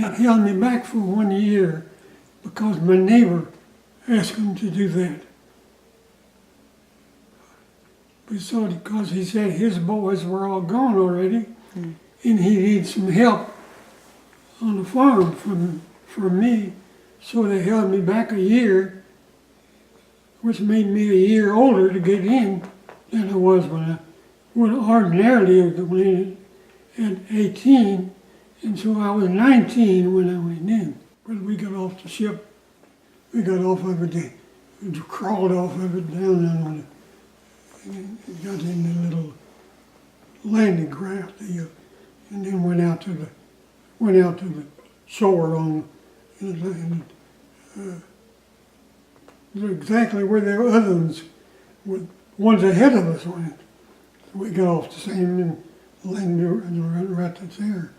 that held me back for 1 year because my neighbor asked him to do that. Because he said his boys were all gone already, and he needed some help on the farm from me. So they held me back a year, which made me a year older to get in than I was when I would ordinarily have gone in at 18. And so I was 19 when I went in. But we got off the ship. We got off of it, crawled off of it down on it. And got in the little landing craft deal, and then went out to the shore on exactly where the others, ones ahead of us went. We got off the same landing right there.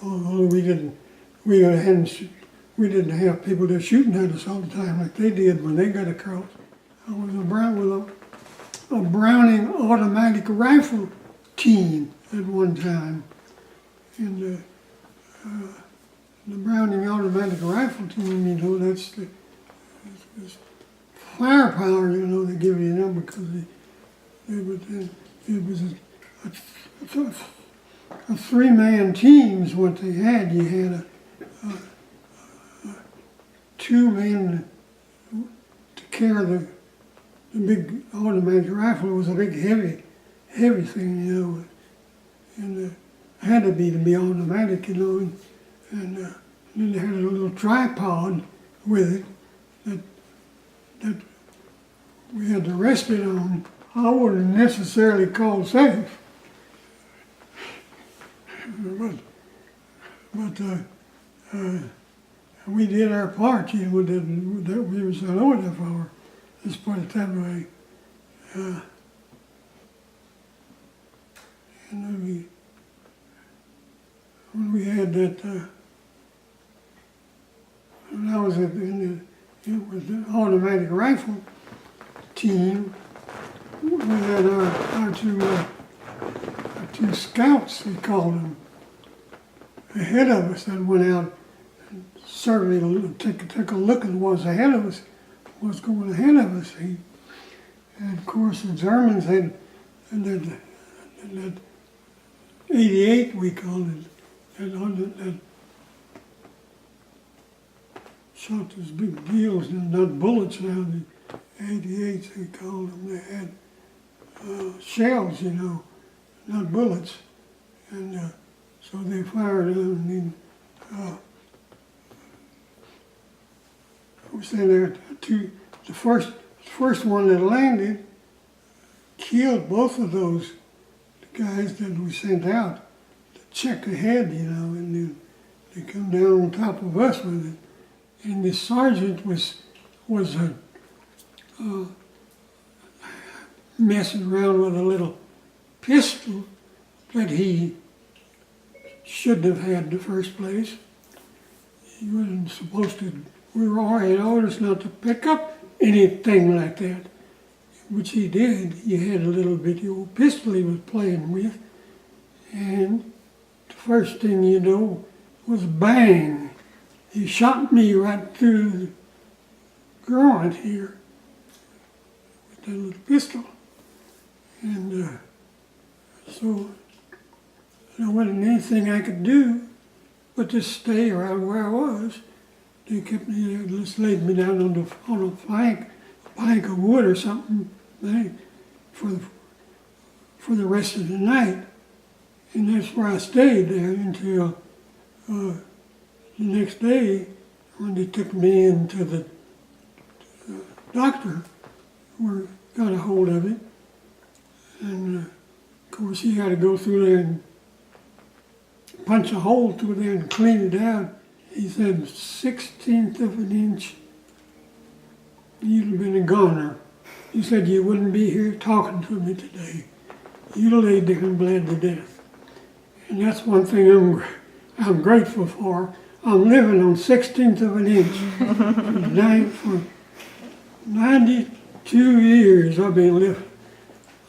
Although we didn't have people there shooting at us all the time like they did when they got across. I was a Browning automatic rifle team at one time, and the Browning automatic rifle team, you know, that's firepower, you know, they give you them because it was a three-man team is what they had. You had two men to carry the big automatic rifle. It was a big heavy thing, you know, and had to be automatic, you know, and then they had a little tripod with it that we had to rest it on. I wouldn't necessarily call safe, but we did our part, you know, that we were so old enough for. Let's put it that way. And when we had that, when I was in the automatic rifle team, we had our two scouts, we called them, ahead of us that went out and certainly took a look at what was ahead of us, what's going ahead of us. And of course the Germans had that 88, we called it, that shot those big deals, and not bullets now, the 88s they called them. They had shells, you know, not bullets. And so they fired them, and we said there, the first one that landed killed both of those guys that we sent out to check ahead, you know, and then they come down on top of us with it. And the sergeant was messing around with a little pistol that he shouldn't have had in the first place. He wasn't supposed to. We were already orders not to pick up anything like that, which he did. He had a little bitty old pistol he was playing with, and the first thing you know was bang. He shot me right through the groin here with that little pistol. And so there wasn't anything I could do but to stay around where I was. They kept me there, just laid me down on a plank of wood or something, for the rest of the night. And that's where I stayed there until the next day when they took me into the doctor, who got a hold of it. And of course he had to go through there and punch a hole through there and clean it out. He said, 1/16 of an inch, you'd have been a goner. He said, you wouldn't be here talking to me today. You'd have laid there and bled to death. And that's one thing I'm grateful for. I'm living on 1/16 of an inch. For 92 years I've been living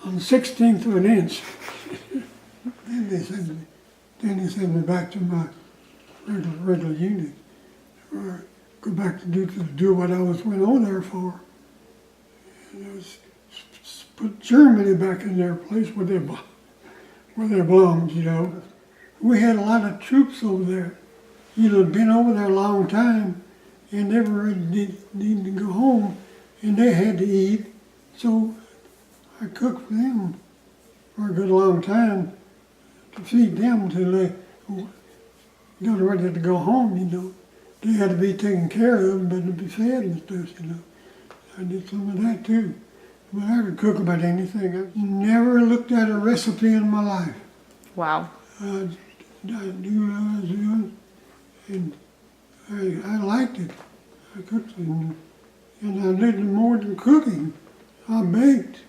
on 1/16 of an inch. Then they sent me back to my regular unit. Or go back to do what I went on there for. And it was put Germany back in their place where they belonged, you know. We had a lot of troops over there, you know, been over there a long time and never really need to go home, and they had to eat, so I cooked for them for a good long time to feed them until they got ready to go home, you know. They had to be taken care of, but to be fed and stuff, you know. I did some of that too. But I could cook about anything. I never looked at a recipe in my life. Wow. I knew what I was doing, and I liked it. I cooked, and I did more than cooking. I baked.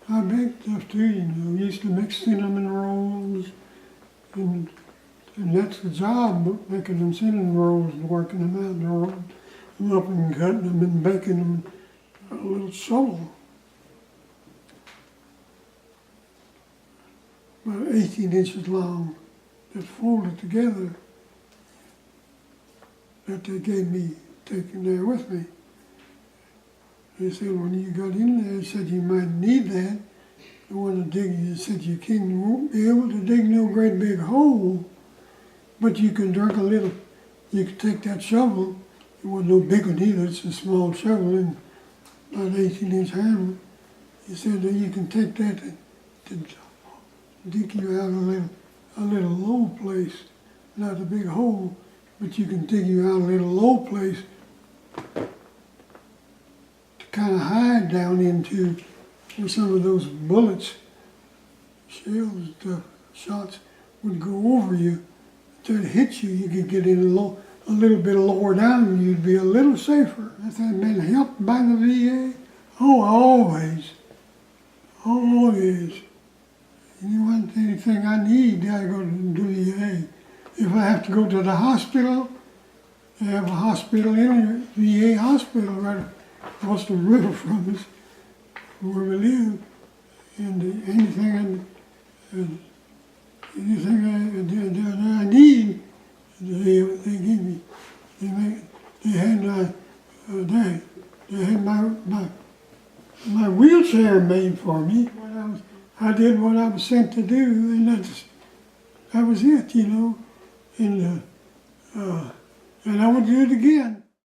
I baked stuff too, you know. I used to make cinnamon rolls, and that's the job, making them cinnamon rolls and working them out and rolling them up and cutting them and baking them in a little shovel. About 18 inches long, that folded together, that they gave me, taking there with me. They said when you got in there, they said you might need that. You want to dig, you said you won't be able to dig no great big hole, but you can drink a little, you can take that shovel, it wasn't no big one either, it's a small shovel and about 18-inch handle. He said that you can take that to dig you out a little low place, not a big hole, but you can dig you out a little low place to kind of hide down into where some of those bullets, shells and stuff, shots would go over you. To hit you, you could get in a little bit lower down and you'd be a little safer. If that been helped by the VA, oh, always. You want anything I need, I go to the VA. If I have to go to the hospital, they have a hospital in here, VA hospital right across the river from us, where we live. And anything I need, they give me. They had my wheelchair made for me. I did what I was sent to do, and that was it, you know. And I would do it again.